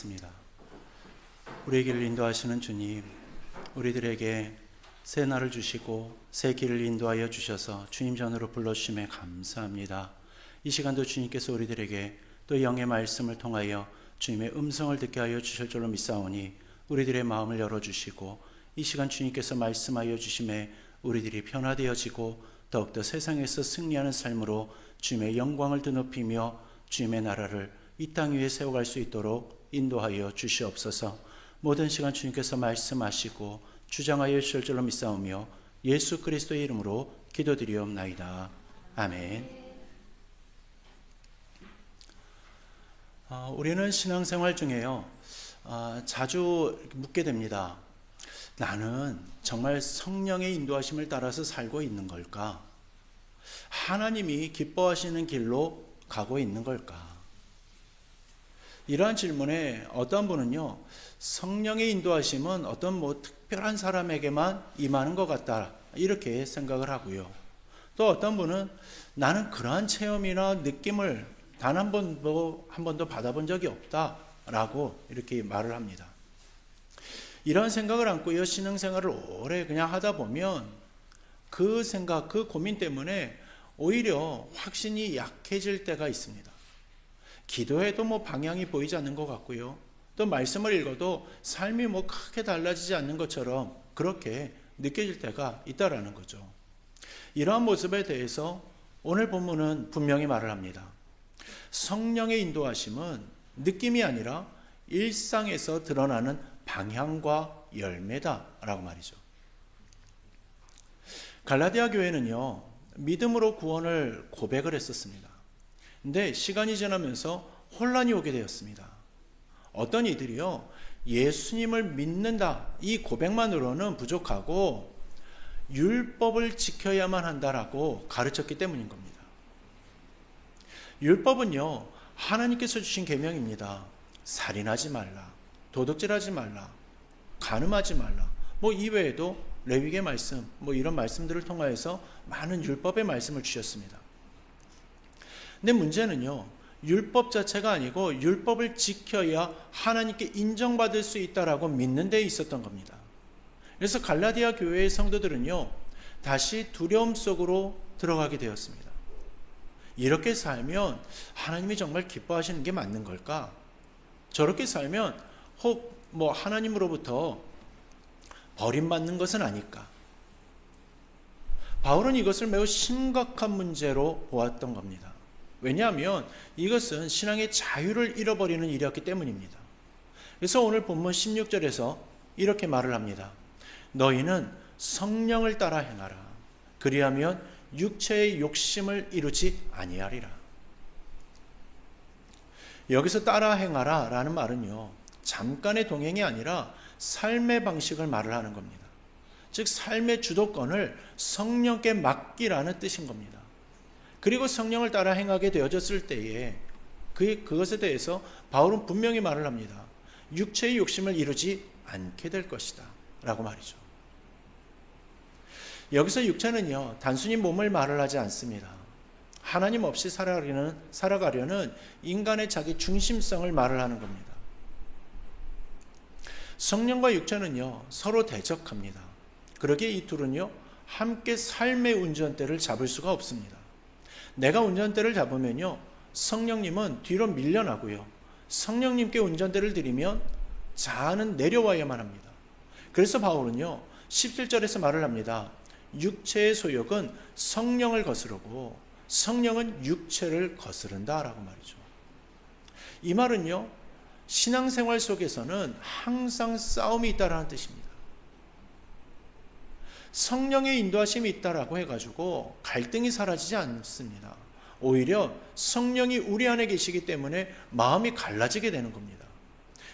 있습니다. 우리의 길을 인도하시는 주님, 우리들에게 새 날을 주시고 새 길을 인도하여 주셔서 주님 전으로 불러주심에 감사합니다. 이 시간도 주님께서 우리들에게 또 영의 말씀을 통하여 주님의 음성을 듣게 하여 주실 줄로 믿사오니 우리들의 마음을 열어주시고 이 시간 주님께서 말씀하여 주심에 우리들이 변화되어지고 더욱더 세상에서 승리하는 삶으로 주님의 영광을 드높이며 주님의 나라를 이 땅 위에 세워갈 수 있도록 인도하여 주시옵소서. 모든 시간 주님께서 말씀하시고 주장하여 주실 줄로 믿사오며 예수 그리스도의 이름으로 기도드리옵나이다. 아멘. 우리는 신앙생활 중에요, 자주 묻게 됩니다. 나는 정말 성령의 인도하심을 따라서 살고 있는 걸까? 하나님이 기뻐하시는 길로 가고 있는 걸까? 이러한 질문에 어떤 분은요, 성령의 인도하심은 어떤 특별한 사람에게만 임하는 것 같다, 이렇게 생각을 하고요. 또 어떤 분은 나는 그러한 체험이나 느낌을 단 한 번도 받아본 적이 없다라고 이렇게 말을 합니다. 이런 생각을 안고요, 신앙생활을 오래 그냥 하다 보면 그 생각, 그 고민 때문에 오히려 확신이 약해질 때가 있습니다. 기도해도 방향이 보이지 않는 것 같고요. 또 말씀을 읽어도 삶이 크게 달라지지 않는 것처럼 그렇게 느껴질 때가 있다라는 거죠. 이러한 모습에 대해서 오늘 본문은 분명히 말을 합니다. 성령의 인도하심은 느낌이 아니라 일상에서 드러나는 방향과 열매다라고 말이죠. 갈라디아 교회는요, 믿음으로 구원을 고백을 했었습니다. 근데 시간이 지나면서 혼란이 오게 되었습니다. 어떤 이들이요, 예수님을 믿는다, 이 고백만으로는 부족하고 율법을 지켜야만 한다라고 가르쳤기 때문인 겁니다. 율법은요, 하나님께서 주신 계명입니다. 살인하지 말라, 도둑질하지 말라, 간음하지 말라, 이외에도 레위기의 말씀, 이런 말씀들을 통하여서 많은 율법의 말씀을 주셨습니다. 근데 문제는요, 율법 자체가 아니고 율법을 지켜야 하나님께 인정받을 수 있다라고 믿는 데 있었던 겁니다. 그래서 갈라디아 교회의 성도들은요, 다시 두려움 속으로 들어가게 되었습니다. 이렇게 살면 하나님이 정말 기뻐하시는 게 맞는 걸까? 저렇게 살면 혹 하나님으로부터 버림받는 것은 아닐까? 바울은 이것을 매우 심각한 문제로 보았던 겁니다. 왜냐하면 이것은 신앙의 자유를 잃어버리는 일이었기 때문입니다. 그래서 오늘 본문 16절에서 이렇게 말을 합니다. 너희는 성령을 따라 행하라. 그리하면 육체의 욕심을 이루지 아니하리라. 여기서 따라 행하라 라는 말은요, 잠깐의 동행이 아니라 삶의 방식을 말을 하는 겁니다. 즉 삶의 주도권을 성령께 맡기라는 뜻인 겁니다. 그리고 성령을 따라 행하게 되어졌을 때에 그것에 대해서 바울은 분명히 말을 합니다. 육체의 욕심을 이루지 않게 될 것이다 라고 말이죠. 여기서 육체는요, 단순히 몸을 말을 하지 않습니다. 하나님 없이 살아가려는 인간의 자기 중심성을 말을 하는 겁니다. 성령과 육체는요, 서로 대적합니다. 그러기에 이 둘은요, 함께 삶의 운전대를 잡을 수가 없습니다. 내가 운전대를 잡으면요, 성령님은 뒤로 밀려나고요, 성령님께 운전대를 드리면 자아는 내려와야만 합니다. 그래서 바울은요, 17절에서 말을 합니다. 육체의 소욕은 성령을 거스르고 성령은 육체를 거스른다라고 말이죠. 이 말은요, 신앙생활 속에서는 항상 싸움이 있다라는 뜻입니다. 성령의 인도하심이 있다라고 해가지고 갈등이 사라지지 않습니다. 오히려 성령이 우리 안에 계시기 때문에 마음이 갈라지게 되는 겁니다.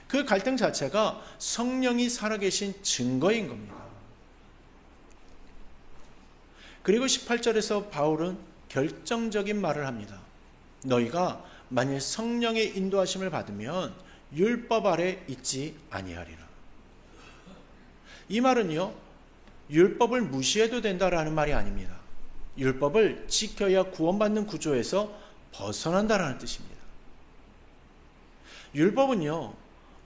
그 갈등 자체가 성령이 살아계신 증거인 겁니다. 그리고 18절에서 바울은 결정적인 말을 합니다. 너희가 만일 성령의 인도하심을 받으면 율법 아래 있지 아니하리라. 이 말은요, 율법을 무시해도 된다라는 말이 아닙니다. 율법을 지켜야 구원받는 구조에서 벗어난다라는 뜻입니다. 율법은요,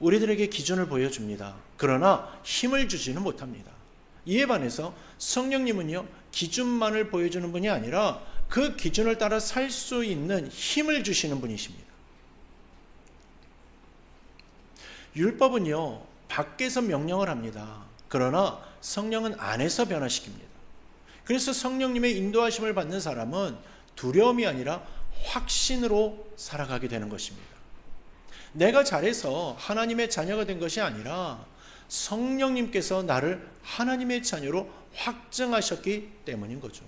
우리들에게 기준을 보여줍니다. 그러나 힘을 주지는 못합니다. 이에 반해서 성령님은요, 기준만을 보여주는 분이 아니라 그 기준을 따라 살 수 있는 힘을 주시는 분이십니다. 율법은요, 밖에서 명령을 합니다. 그러나 성령은 안에서 변화시킵니다. 그래서 성령님의 인도하심을 받는 사람은 두려움이 아니라 확신으로 살아가게 되는 것입니다. 내가 잘해서 하나님의 자녀가 된 것이 아니라 성령님께서 나를 하나님의 자녀로 확증하셨기 때문인 거죠.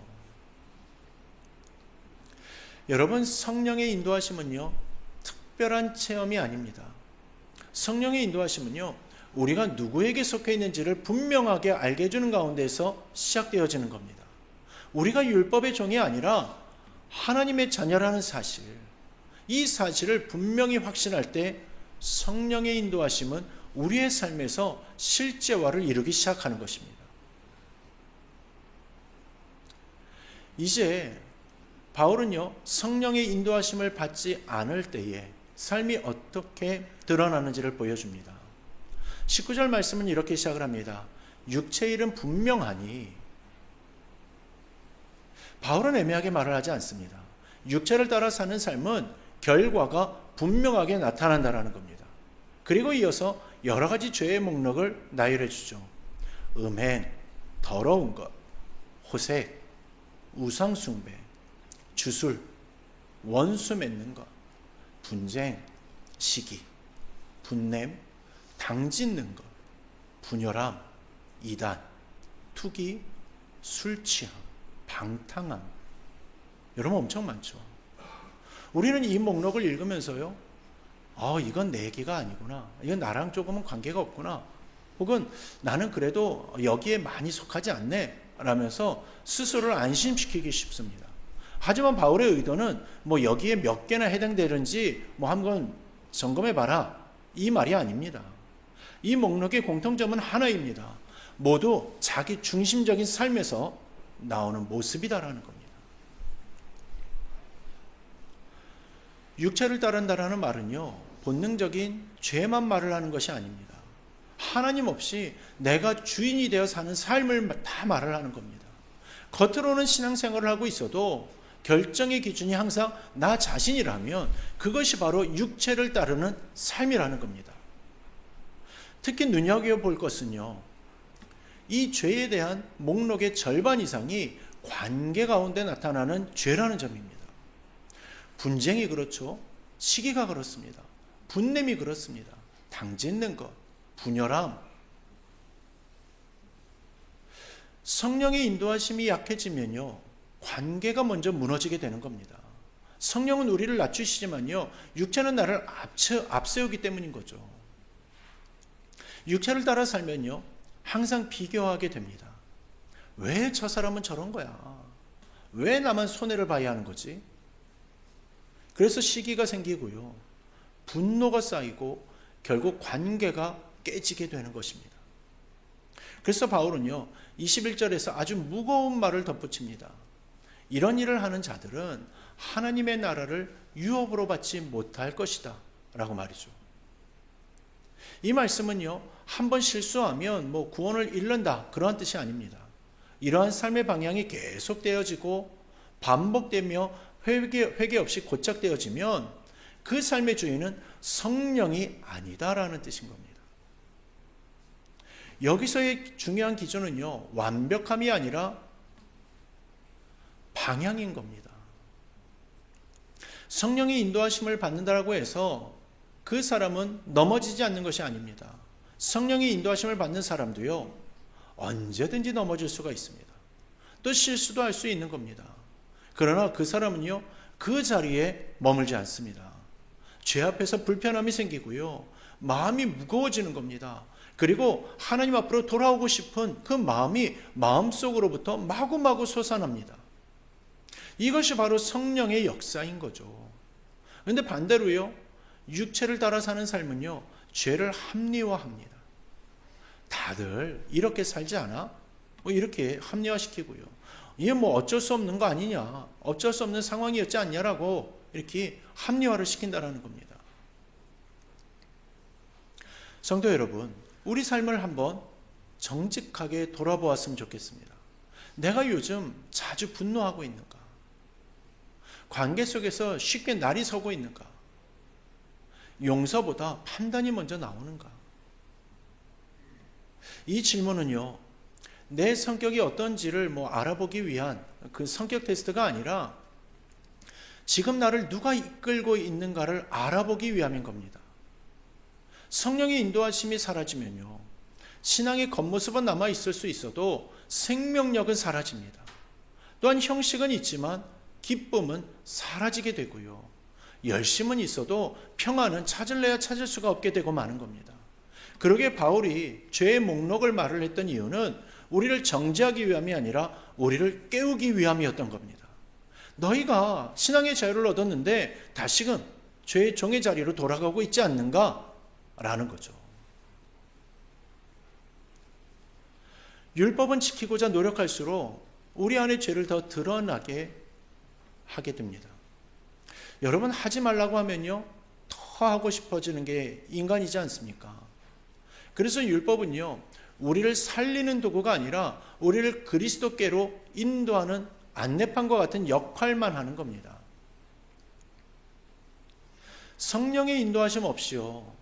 여러분, 성령의 인도하심은요, 특별한 체험이 아닙니다. 성령의 인도하심은요, 우리가 누구에게 속해 있는지를 분명하게 알게 해주는 가운데서 시작되어지는 겁니다. 우리가 율법의 종이 아니라 하나님의 자녀라는 사실, 이 사실을 분명히 확신할 때 성령의 인도하심은 우리의 삶에서 실제화를 이루기 시작하는 것입니다. 이제 바울은요, 성령의 인도하심을 받지 않을 때에 삶이 어떻게 드러나는지를 보여줍니다. 19절 말씀은 이렇게 시작을 합니다. 육체의 일은 분명하니. 바울은 애매하게 말을 하지 않습니다. 육체를 따라 사는 삶은 결과가 분명하게 나타난다는 겁니다. 그리고 이어서 여러 가지 죄의 목록을 나열해 주죠. 음행, 더러운 것, 호색, 우상숭배, 주술, 원수 맺는 것, 분쟁, 시기, 분냄, 당짓는 것, 분열함, 이단, 투기, 술취함, 방탕함. 여러분, 엄청 많죠. 우리는 이 목록을 읽으면서요, 이건 내 얘기가 아니구나, 이건 나랑 조금은 관계가 없구나, 혹은 나는 그래도 여기에 많이 속하지 않네 라면서 스스로를 안심시키기 쉽습니다. 하지만 바울의 의도는 여기에 몇 개나 해당되는지 한번 점검해 봐라, 이 말이 아닙니다. 이 목록의 공통점은 하나입니다. 모두 자기 중심적인 삶에서 나오는 모습이다라는 겁니다. 육체를 따른다라는 말은요, 본능적인 죄만 말을 하는 것이 아닙니다. 하나님 없이 내가 주인이 되어 사는 삶을 다 말을 하는 겁니다. 겉으로는 신앙생활을 하고 있어도 결정의 기준이 항상 나 자신이라면 그것이 바로 육체를 따르는 삶이라는 겁니다. 특히 눈여겨볼 것은요, 이 죄에 대한 목록의 절반 이상이 관계 가운데 나타나는 죄라는 점입니다. 분쟁이 그렇죠. 시기가 그렇습니다. 분냄이 그렇습니다. 당짓는 것, 분열함. 성령의 인도하심이 약해지면요, 관계가 먼저 무너지게 되는 겁니다. 성령은 우리를 낮추시지만요, 육체는 나를 앞세우기 때문인 거죠. 육체를 따라 살면요, 항상 비교하게 됩니다. 왜 저 사람은 저런 거야? 왜 나만 손해를 봐야 하는 거지? 그래서 시기가 생기고요, 분노가 쌓이고 결국 관계가 깨지게 되는 것입니다. 그래서 바울은요, 21절에서 아주 무거운 말을 덧붙입니다. 이런 일을 하는 자들은 하나님의 나라를 유업으로 받지 못할 것이다 라고 말이죠. 이 말씀은요, 한번 실수하면 구원을 잃는다, 그러한 뜻이 아닙니다. 이러한 삶의 방향이 계속되어지고 반복되며 회개 없이 고착되어지면 그 삶의 주인은 성령이 아니다라는 뜻인 겁니다. 여기서의 중요한 기준은요, 완벽함이 아니라 방향인 겁니다. 성령의 인도하심을 받는다라고 해서 그 사람은 넘어지지 않는 것이 아닙니다. 성령의 인도하심을 받는 사람도요, 언제든지 넘어질 수가 있습니다. 또 실수도 할 수 있는 겁니다. 그러나 그 사람은요, 그 자리에 머물지 않습니다. 죄 앞에서 불편함이 생기고요, 마음이 무거워지는 겁니다. 그리고 하나님 앞으로 돌아오고 싶은 그 마음이 마음속으로부터 마구마구 솟아납니다. 이것이 바로 성령의 역사인 거죠. 그런데 반대로요, 육체를 따라 사는 삶은요, 죄를 합리화합니다. 다들 이렇게 살지 않아? 이렇게 합리화시키고요, 이게 어쩔 수 없는 거 아니냐, 어쩔 수 없는 상황이었지 않냐라고 이렇게 합리화를 시킨다는 겁니다. 성도 여러분, 우리 삶을 한번 정직하게 돌아보았으면 좋겠습니다. 내가 요즘 자주 분노하고 있는가? 관계 속에서 쉽게 날이 서고 있는가? 용서보다 판단이 먼저 나오는가? 이 질문은요, 내 성격이 어떤지를 알아보기 위한 그 성격 테스트가 아니라 지금 나를 누가 이끌고 있는가를 알아보기 위함인 겁니다. 성령의 인도하심이 사라지면요, 신앙의 겉모습은 남아 있을 수 있어도 생명력은 사라집니다. 또한 형식은 있지만 기쁨은 사라지게 되고요, 열심은 있어도 평안은 찾을래야 찾을 수가 없게 되고 마는 겁니다. 그러게 바울이 죄의 목록을 말을 했던 이유는 우리를 정죄하기 위함이 아니라 우리를 깨우기 위함이었던 겁니다. 너희가 신앙의 자유를 얻었는데 다시금 죄의 종의 자리로 돌아가고 있지 않는가? 라는 거죠. 율법은 지키고자 노력할수록 우리 안의 죄를 더 드러나게 하게 됩니다. 여러분, 하지 말라고 하면요, 더 하고 싶어지는 게 인간이지 않습니까? 그래서 율법은요, 우리를 살리는 도구가 아니라 우리를 그리스도께로 인도하는 안내판과 같은 역할만 하는 겁니다. 성령의 인도하심 없이요,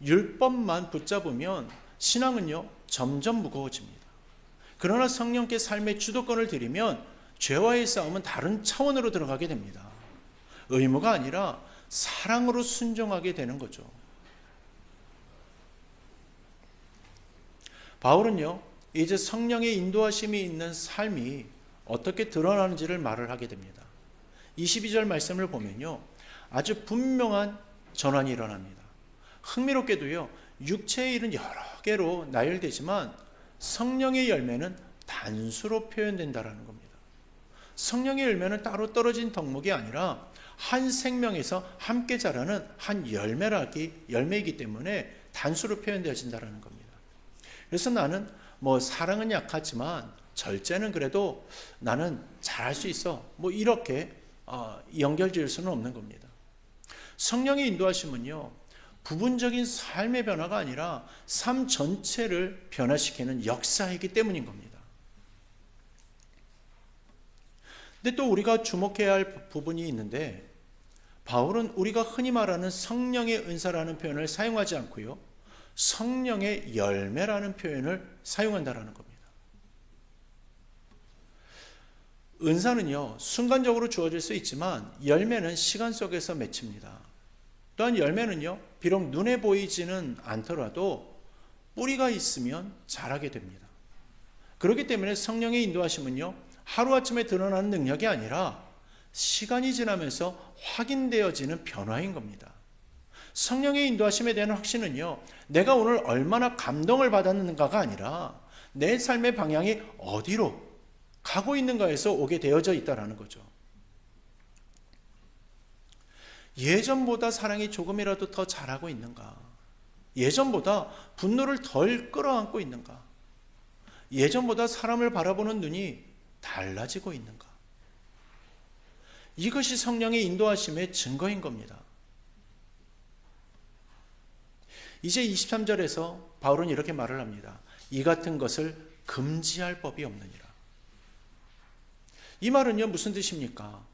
율법만 붙잡으면 신앙은요, 점점 무거워집니다. 그러나 성령께 삶의 주도권을 드리면 죄와의 싸움은 다른 차원으로 들어가게 됩니다. 의무가 아니라 사랑으로 순종하게 되는 거죠. 바울은요, 이제 성령의 인도하심이 있는 삶이 어떻게 드러나는지를 말을 하게 됩니다. 22절 말씀을 보면요, 아주 분명한 전환이 일어납니다. 흥미롭게도요, 육체의 일은 여러 개로 나열되지만 성령의 열매는 단수로 표현된다라는 겁니다. 성령의 열매는 따로 떨어진 덕목이 아니라 한 생명에서 함께 자라는 한 열매이기 때문에 단수로 표현되어진다라는 겁니다. 그래서 나는 사랑은 약하지만 절제는 그래도 나는 잘할 수 있어, 이렇게 연결지을 수는 없는 겁니다. 성령의 인도하심은요, 부분적인 삶의 변화가 아니라 삶 전체를 변화시키는 역사이기 때문인 겁니다. 근데 또 우리가 주목해야 할 부분이 있는데, 바울은 우리가 흔히 말하는 성령의 은사라는 표현을 사용하지 않고요, 성령의 열매라는 표현을 사용한다는 겁니다. 은사는요, 순간적으로 주어질 수 있지만 열매는 시간 속에서 맺힙니다. 또한 열매는요, 비록 눈에 보이지는 않더라도 뿌리가 있으면 자라게 됩니다. 그렇기 때문에 성령의 인도하심은요, 하루아침에 드러나는 능력이 아니라 시간이 지나면서 확인되어지는 변화인 겁니다. 성령의 인도하심에 대한 확신은요, 내가 오늘 얼마나 감동을 받았는가가 아니라 내 삶의 방향이 어디로 가고 있는가에서 오게 되어져 있다는 거죠. 예전보다 사랑이 조금이라도 더 잘하고 있는가? 예전보다 분노를 덜 끌어안고 있는가? 예전보다 사람을 바라보는 눈이 달라지고 있는가? 이것이 성령의 인도하심의 증거인 겁니다. 이제 23절에서 바울은 이렇게 말을 합니다. 이 같은 것을 금지할 법이 없느니라. 이 말은요, 무슨 뜻입니까?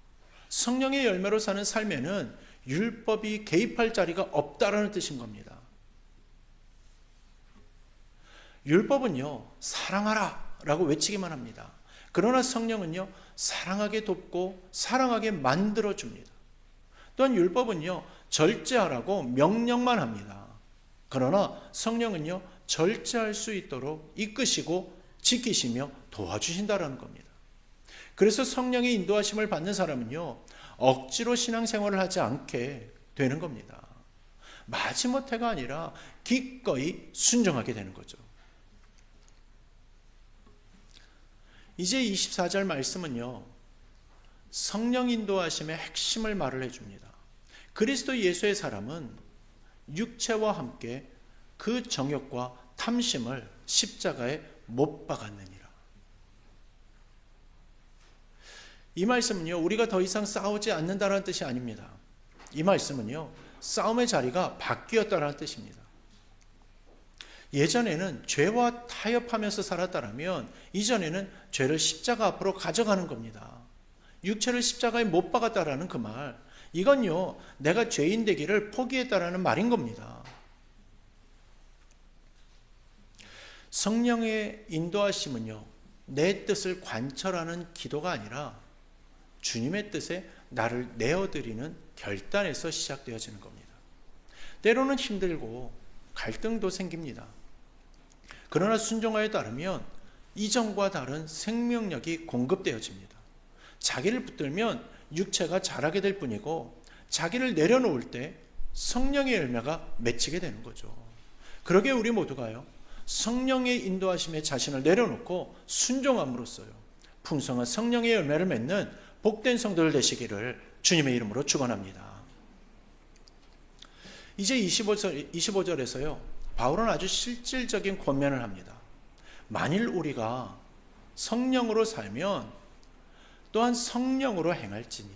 성령의 열매로 사는 삶에는 율법이 개입할 자리가 없다라는 뜻인 겁니다. 율법은요, 사랑하라 라고 외치기만 합니다. 그러나 성령은요, 사랑하게 돕고 사랑하게 만들어줍니다. 또한 율법은요, 절제하라고 명령만 합니다. 그러나 성령은요, 절제할 수 있도록 이끄시고 지키시며 도와주신다라는 겁니다. 그래서 성령의 인도하심을 받는 사람은요, 억지로 신앙생활을 하지 않게 되는 겁니다. 마지못해가 아니라 기꺼이 순종하게 되는 거죠. 이제 24절 말씀은요, 성령 인도하심의 핵심을 말을 해줍니다. 그리스도 예수의 사람은 육체와 함께 그 정욕과 탐심을 십자가에 못 박았느니라. 이 말씀은요, 우리가 더 이상 싸우지 않는다는 뜻이 아닙니다. 이 말씀은요, 싸움의 자리가 바뀌었다는 뜻입니다. 예전에는 죄와 타협하면서 살았다면 이전에는 죄를 십자가 앞으로 가져가는 겁니다. 육체를 십자가에 못 박았다라는 그 말, 이건요 내가 죄인 되기를 포기했다라는 말인 겁니다. 성령의 인도하심은요 내 뜻을 관철하는 기도가 아니라 주님의 뜻에 나를 내어드리는 결단에서 시작되어지는 겁니다. 때로는 힘들고 갈등도 생깁니다. 그러나 순종하에 따르면 이전과 다른 생명력이 공급되어집니다. 자기를 붙들면 육체가 자라게 될 뿐이고 자기를 내려놓을 때 성령의 열매가 맺히게 되는 거죠. 그러게 우리 모두가요 성령의 인도하심에 자신을 내려놓고 순종함으로써요 풍성한 성령의 열매를 맺는 복된 성도들 되시기를 주님의 이름으로 축원합니다. 이제 25절에서요 바울은 아주 실질적인 권면을 합니다. 만일 우리가 성령으로 살면 또한 성령으로 행할지니.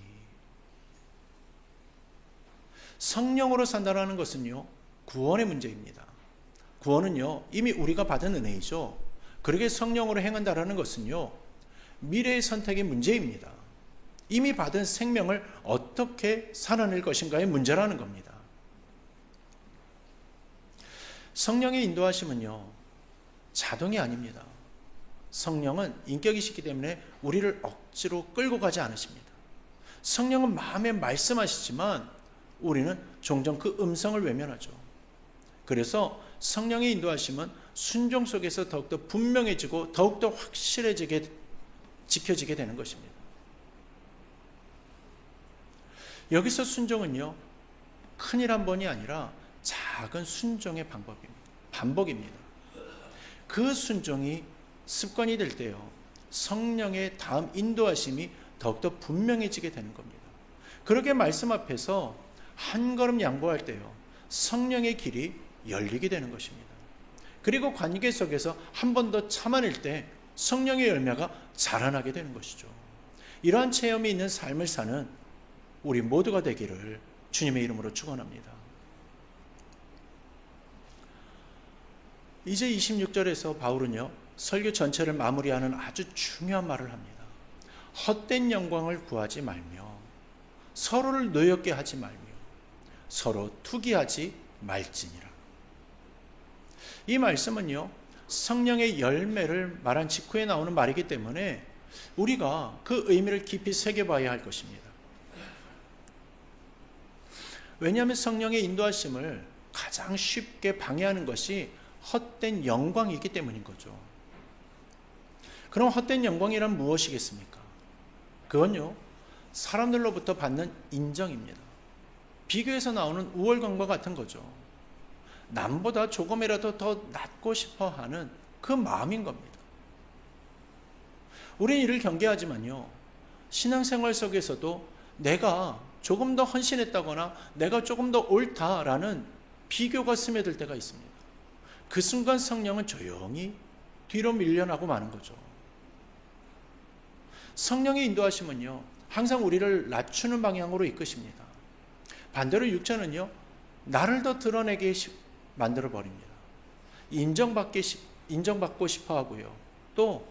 성령으로 산다는 것은요 구원의 문제입니다. 구원은요 이미 우리가 받은 은혜이죠. 그러게 성령으로 행한다는 것은요 미래의 선택의 문제입니다. 이미 받은 생명을 어떻게 살아낼 것인가의 문제라는 겁니다. 성령의 인도하심은요 자동이 아닙니다. 성령은 인격이시기 때문에 우리를 억지로 끌고 가지 않으십니다. 성령은 마음에 말씀하시지만 우리는 종종 그 음성을 외면하죠. 그래서 성령의 인도하심은 순종 속에서 더욱더 분명해지고 더욱더 확실해지게 지켜지게 되는 것입니다. 여기서 순종은요 큰일 한 번이 아니라 작은 순종의 반복입니다. 그 순종이 습관이 될 때요 성령의 다음 인도하심이 더욱더 분명해지게 되는 겁니다. 그렇게 말씀 앞에서 한 걸음 양보할 때요 성령의 길이 열리게 되는 것입니다. 그리고 관계 속에서 한 번 더 참아낼 때 성령의 열매가 자라나게 되는 것이죠. 이러한 체험이 있는 삶을 사는 우리 모두가 되기를 주님의 이름으로 축원합니다. 이제 26절에서 바울은요 설교 전체를 마무리하는 아주 중요한 말을 합니다. 헛된 영광을 구하지 말며 서로를 노엽게 하지 말며 서로 투기하지 말지니라. 이 말씀은요 성령의 열매를 말한 직후에 나오는 말이기 때문에 우리가 그 의미를 깊이 새겨봐야 할 것입니다. 왜냐하면 성령의 인도하심을 가장 쉽게 방해하는 것이 헛된 영광이기 때문인 거죠. 그럼 헛된 영광이란 무엇이겠습니까? 그건요 사람들로부터 받는 인정입니다. 비교에서 나오는 우월감과 같은 거죠. 남보다 조금이라도 더 낫고 싶어 하는 그 마음인 겁니다. 우리는 이를 경계하지만요 신앙생활 속에서도 내가 조금 더 헌신했다거나 내가 조금 더 옳다라는 비교가 스며들 때가 있습니다. 그 순간 성령은 조용히 뒤로 밀려나고 마는 거죠. 성령의 인도하심은요 항상 우리를 낮추는 방향으로 이끄십니다. 반대로 육체는요 나를 더 드러내게 만들어 버립니다. 인정받고 싶어 하고요 또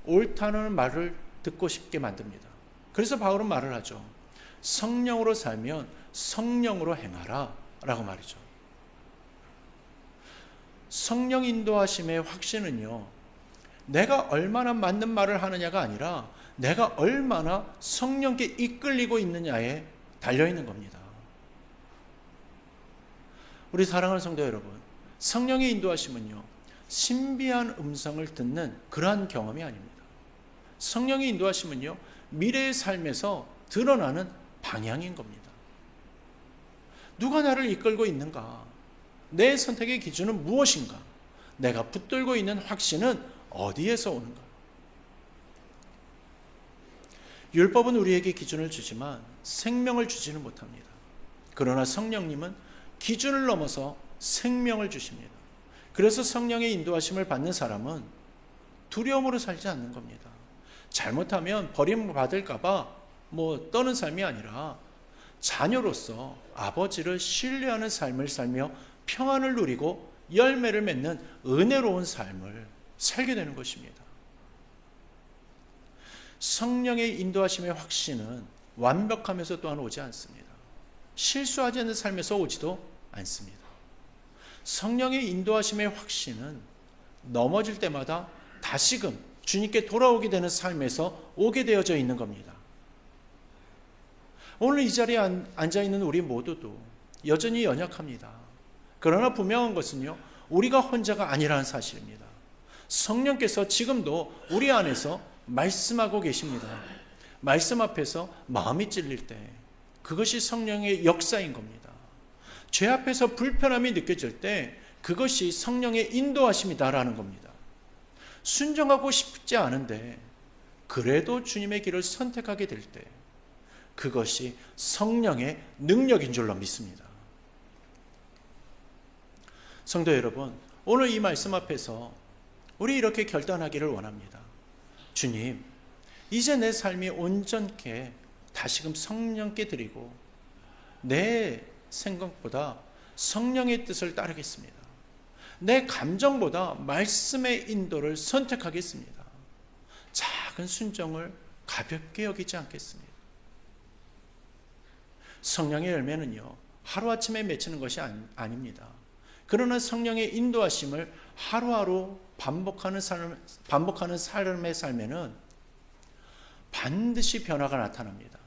옳다는 말을 듣고 싶게 만듭니다. 그래서 바울은 말을 하죠. 성령으로 살면 성령으로 행하라 라고 말이죠. 성령 인도하심의 확신은요 내가 얼마나 맞는 말을 하느냐가 아니라 내가 얼마나 성령께 이끌리고 있느냐에 달려있는 겁니다. 우리 사랑하는 성도 여러분, 성령의 인도하심은요 신비한 음성을 듣는 그러한 경험이 아닙니다. 성령의 인도하심은요 미래의 삶에서 드러나는 방향인 겁니다. 누가 나를 이끌고 있는가? 내 선택의 기준은 무엇인가? 내가 붙들고 있는 확신은 어디에서 오는가? 율법은 우리에게 기준을 주지만 생명을 주지는 못합니다. 그러나 성령님은 기준을 넘어서 생명을 주십니다. 그래서 성령의 인도하심을 받는 사람은 두려움으로 살지 않는 겁니다. 잘못하면 버림받을까봐 떠는 삶이 아니라 자녀로서 아버지를 신뢰하는 삶을 살며 평안을 누리고 열매를 맺는 은혜로운 삶을 살게 되는 것입니다. 성령의 인도하심의 확신은 완벽하면서 또한 오지 않습니다. 실수하지 않는 삶에서 오지도 않습니다. 성령의 인도하심의 확신은 넘어질 때마다 다시금 주님께 돌아오게 되는 삶에서 오게 되어져 있는 겁니다. 오늘 이 자리에 앉아있는 우리 모두도 여전히 연약합니다. 그러나 분명한 것은요, 우리가 혼자가 아니라는 사실입니다. 성령께서 지금도 우리 안에서 말씀하고 계십니다. 말씀 앞에서 마음이 찔릴 때 그것이 성령의 역사인 겁니다. 죄 앞에서 불편함이 느껴질 때 그것이 성령의 인도하심이다라는 겁니다. 순종하고 싶지 않은데 그래도 주님의 길을 선택하게 될 때 그것이 성령의 능력인 줄로 믿습니다. 성도 여러분, 오늘 이 말씀 앞에서 우리 이렇게 결단하기를 원합니다. 주님, 이제 내 삶이 온전케 다시금 성령께 드리고 내 생각보다 성령의 뜻을 따르겠습니다. 내 감정보다 말씀의 인도를 선택하겠습니다. 작은 순종을 가볍게 여기지 않겠습니다. 성령의 열매는요, 하루아침에 맺히는 것이 아닙니다. 그러나 성령의 인도하심을 하루하루 반복하는 삶의 삶에는 반드시 변화가 나타납니다.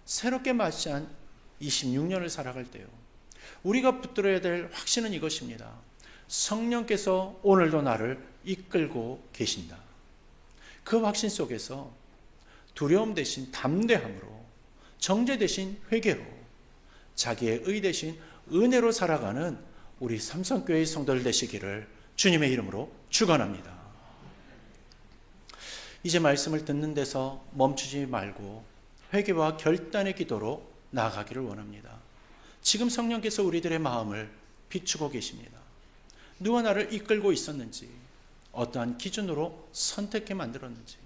새롭게 맞이한 26년을 살아갈 때요, 우리가 붙들어야 될 확신은 이것입니다. 성령께서 오늘도 나를 이끌고 계신다. 그 확신 속에서 두려움 대신 담대함으로, 정죄 대신 회개로, 자기의 의 대신 은혜로 살아가는 우리 삼성교회의 성도들 되시기를 주님의 이름으로 축원합니다. 이제 말씀을 듣는 데서 멈추지 말고 회개와 결단의 기도로 나아가기를 원합니다. 지금 성령께서 우리들의 마음을 비추고 계십니다. 누가 나를 이끌고 있었는지, 어떠한 기준으로 선택해 만들었는지,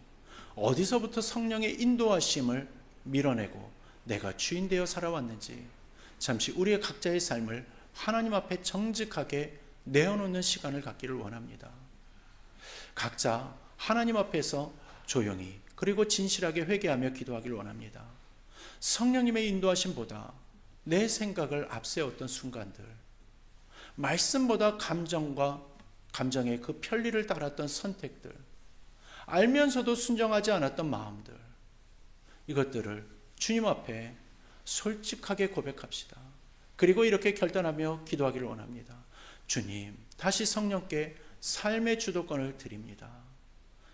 어디서부터 성령의 인도하심을 밀어내고 내가 주인 되어 살아왔는지, 잠시 우리의 각자의 삶을 하나님 앞에 정직하게 내어놓는 시간을 갖기를 원합니다. 각자 하나님 앞에서 조용히 그리고 진실하게 회개하며 기도하기를 원합니다. 성령님의 인도하심보다 내 생각을 앞세웠던 순간들, 말씀보다 감정의 그 편리를 따랐던 선택들, 알면서도 순종하지 않았던 마음들, 이것들을 주님 앞에 솔직하게 고백합시다. 그리고 이렇게 결단하며 기도하기를 원합니다. 주님, 다시 성령께 삶의 주도권을 드립니다.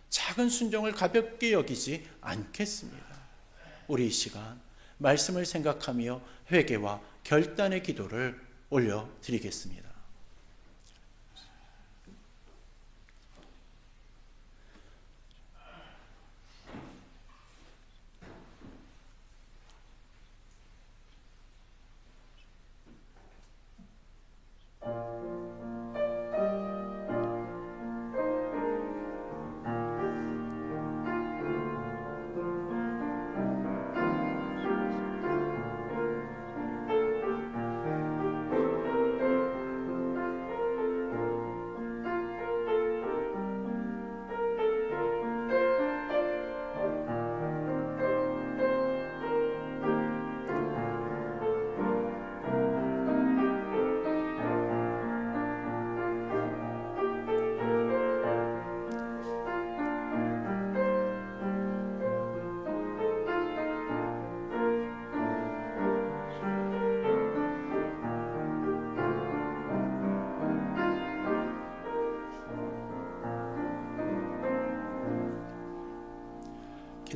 작은 순종을 가볍게 여기지 않겠습니다. 우리 이 시간 말씀을 생각하며 회개와 결단의 기도를 올려드리겠습니다.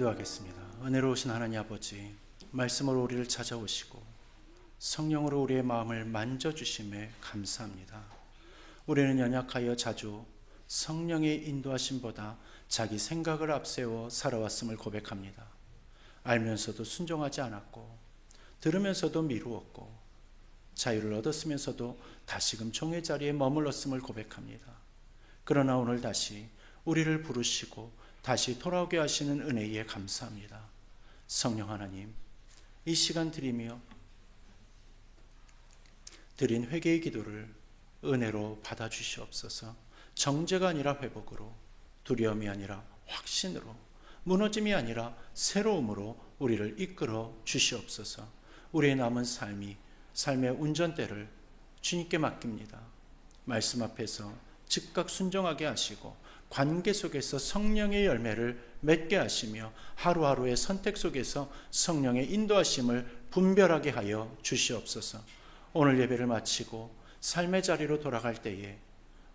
기도하겠습니다. 은혜로우신 하나님 아버지, 말씀으로 우리를 찾아오시고 성령으로 우리의 마음을 만져주심에 감사합니다. 우리는 연약하여 자주 성령의 인도하심보다 자기 생각을 앞세워 살아왔음을 고백합니다. 알면서도 순종하지 않았고, 들으면서도 미루었고, 자유를 얻었으면서도 다시금 종의 자리에 머물렀음을 고백합니다. 그러나 오늘 다시 우리를 부르시고 다시 돌아오게 하시는 은혜에 감사합니다. 성령 하나님, 이 시간 드리며 드린 회개의 기도를 은혜로 받아주시옵소서. 정죄가 아니라 회복으로, 두려움이 아니라 확신으로, 무너짐이 아니라 새로움으로 우리를 이끌어 주시옵소서. 우리의 남은 삶의 운전대를 주님께 맡깁니다. 말씀 앞에서 즉각 순종하게 하시고 관계 속에서 성령의 열매를 맺게 하시며 하루하루의 선택 속에서 성령의 인도하심을 분별하게 하여 주시옵소서. 오늘 예배를 마치고 삶의 자리로 돌아갈 때에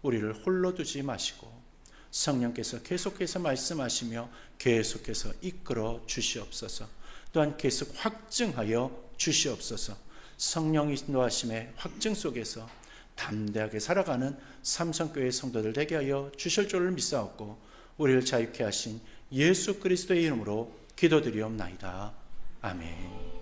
우리를 홀로 두지 마시고 성령께서 계속해서 말씀하시며 계속해서 이끌어 주시옵소서. 또한 계속 확증하여 주시옵소서. 성령 인도하심의 확증 속에서 담대하게 살아가는 삼성교회 성도들 되게 하여 주실 줄을 믿사옵고 우리를 자유케 하신 예수 그리스도의 이름으로 기도드리옵나이다. 아멘.